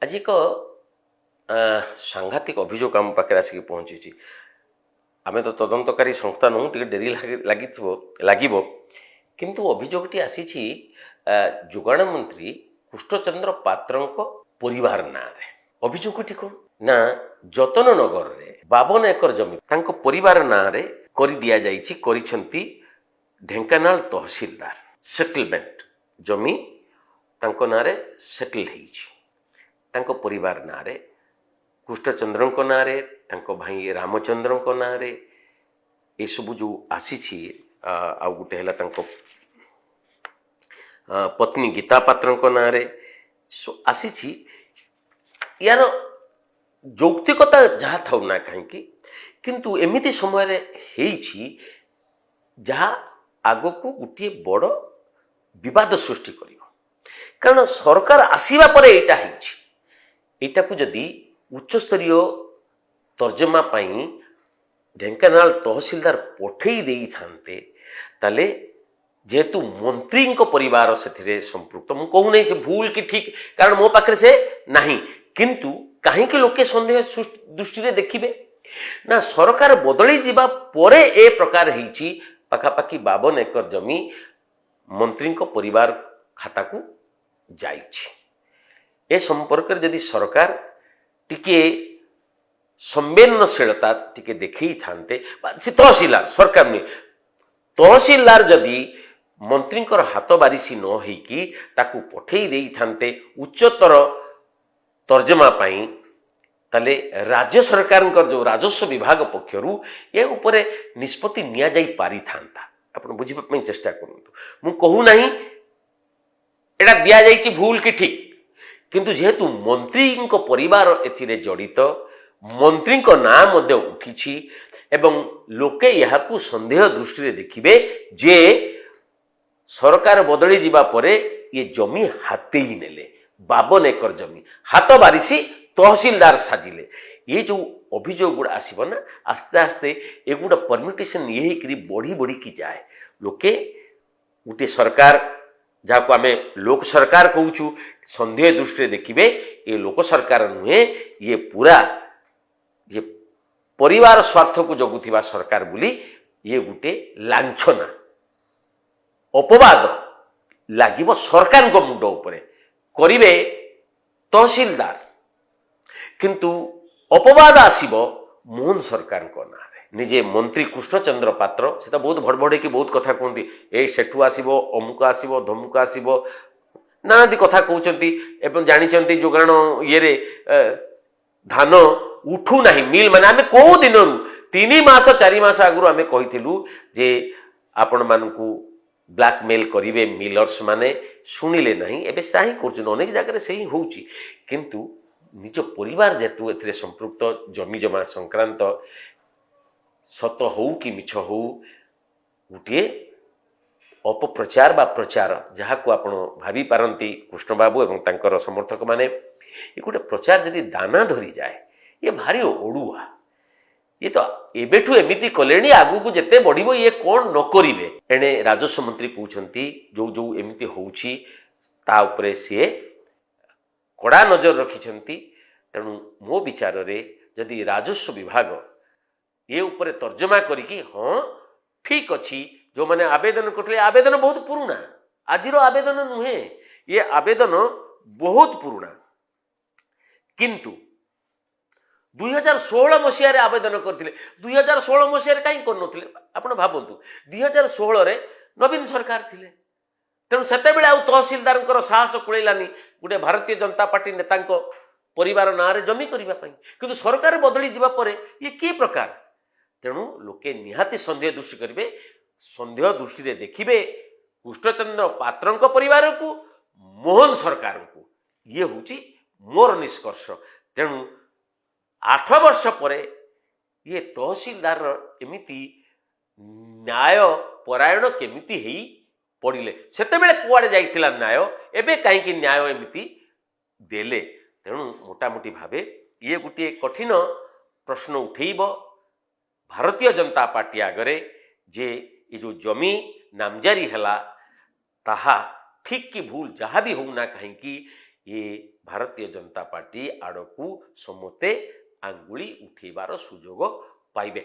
आज एक सांघातिक अभियोग आम पाखे आसिक पहुँची। आम तो तदंतकारी संस्था नु टे डेरी लगे किंतु अभियोगटी आसी जोगाण मंत्री कृष्णचंद्र पात्र परिवार ना अभियोगटी कौन ना जतन नगर रे 52 एकर जमी तांको परिवार ना रे करि दिया जाइछि करिसेंती ढेंकानाल तहसीलदार सेटलमेंट जमी तांको ना रे सेटल हेइछि तांको परिवार ना रे कृष्णचंद्र को ना रे तांको भाई रामचंद्र को ना रे ये सब जो आसी आ गोटे है तांको पत्नी गीता पात्र को ना रे आसी यार यौक्तिकता जहाँ था ना कहीं किंतु एमिति समय रे हेइछि जहाँ आगो को गोटे बड़ विवाद सृष्टि करिवो कारण सरकार आसीबा परे एटा हेइछि एटा को जदी उच्च स्तरीय तर्जमा पाई ढेंकानाल तहसीलदार पठेई देई थांते ताले जेहेतु मंत्री परिवार से संपृक्त मु कहू नहीं से भूल कि ठीक कारण मो पाखे से नहीं किंतु कहीं लोके संदेह दृष्टि देखिए ना सरकार बदली जीवा परे ए प्रकार हेइछि पाखापाखि 52 एकर जमी मंत्री परिवार खाता को जाइछि ए संपर्क जदि सरकार टिके संवेदनशीलता टिके देखई थांते तहसीलदार सरकार नहीं तहसीलदार जदि मंत्री हाथ बारिशी न होइकी ताकू पठेई देई थांते उच्चतर तर्जमा पाई ताले राज्य सरकार जो राजस्व विभाग पक्षरु ये उपरे निष्पत्ति निया जाई पारि थांता आपण बुझिबा पई चेष्टा करंतु मु कहू नहीं एटा दिया जाइछि भूल कि ठीक किंतु जेहेतु मंत्री परिवार एथिरे जड़ित मंत्री ना मध्य उठी एवं लोके यहाकू संदेह दृष्टि देखिबे जे सरकार बदली जीवा परे ये जमी हाते ही नेले 52 एकर जमी हाथ बारिशी तहसीलदार साजिले ये जो अभियोग गुड़ा आसब ना आस्ते आस्ते एगुड़ा परमिटेसन ये बढ़ी बढ़ी की जाए लोके गोटे सरकार जहाँ को आम लोक सरकार कहूँ संदेह दृष्टि देखिए ये लोक सरकार नुहे ये पूरा ये परिवार स्वार्थ को जगुवा सरकार बोली ये गोटे लांछना अपवाद लागिब सरकार को मुंड उपरे करिवे तहसीलदार किंतु अपवाद आसीबो मोहन सरकार को ना निजे मंत्री कृष्णचंद्र पात्र से बहुत भड़भड़े कि बहुत कथा कहती ए सेठू आसीबो अमुक आसीबो धमुक आसीबो नानादी कथा कहउचंती एवं जानिचंती जोगाण ये धान उठू नहीं मिल माने आमे को दिन 3 मास 4 मास आगु आमे कहिथिलु जे आपण मानकू ब्लैकमेल करिवे मिलर्स माने सुनिले नहीं एबे साही करछन अनेक जगह से ही होउची किंतु निज परिवार जेतु एथिरे संपृक्त जमी जमा संक्रांत सत हो कि मिछ हो गोटे अपप्रचार बा प्रचार जहाँ को आपण भावी पारंती कृष्ण बाबू एवं तांकर समर्थक माने ये गोटे प्रचार जदि दाना धरी जाए ये भारी ओडुआ ये तो एबेठू एमिति कलेनी आगु को जेते बढ़िबो ये कौन न करिवे एने राजस्व मंत्री कहउछंती जो जो एमिति होउची ता उपरे से कड़ा नजर रखिछंती तेणु मो विचार रे जदि राजस्व विभाग ये उपरे तर्जमा करिकी हाँ ठीक अच्छी जो मैंने आवेदन करते आवेदन बहुत पुराना आजिर आवेदन नुहे ये आवेदन बहुत पुराना किंतु 2016 मसीह आवेदन करते 2016 मसीह कहीं कर आपण भावतु 2016 रे नवीन सरकार थिले तेणु से तहसीलदार साहस कुड़ेलानी गोटे भारतीय जनता पार्टी नेता परिवार ना रे जमी करने किंतु सरकार बदली जीवा परे ये कि प्रकार तेणु लोके निहाती संदेह दृष्टि करेंगे संदेह दृष्टि देखिए कृष्णचंद्र पात्र परिवार को मोहन सरकार को ये हूँ मोर निष्कर्ष तेणु 8 वर्ष पर ये तहसीलदार एमिति न्याय परायण केमिति हेई पड़िले सेतेबेले कुआडे जाइथिला न्याय एबे कहीं न्याय एमिति देले तेणु मोटामोटी भावे ये गोटे कठिन प्रश्न उठेब भारतीय जनता पार्टी आगरे जे ये जो जमी नामजारी है ताहा ठीक कि भूल जहाँ भी होना कहीं ଏ ଭାରତୀୟ ଜନତା ପାର୍ଟି ଆଡ଼କୁ ସମସ୍ତେ ଆଙ୍ଗୁଳି ଉଠେଇବାର ସୁଯୋଗ ପାଇବେ।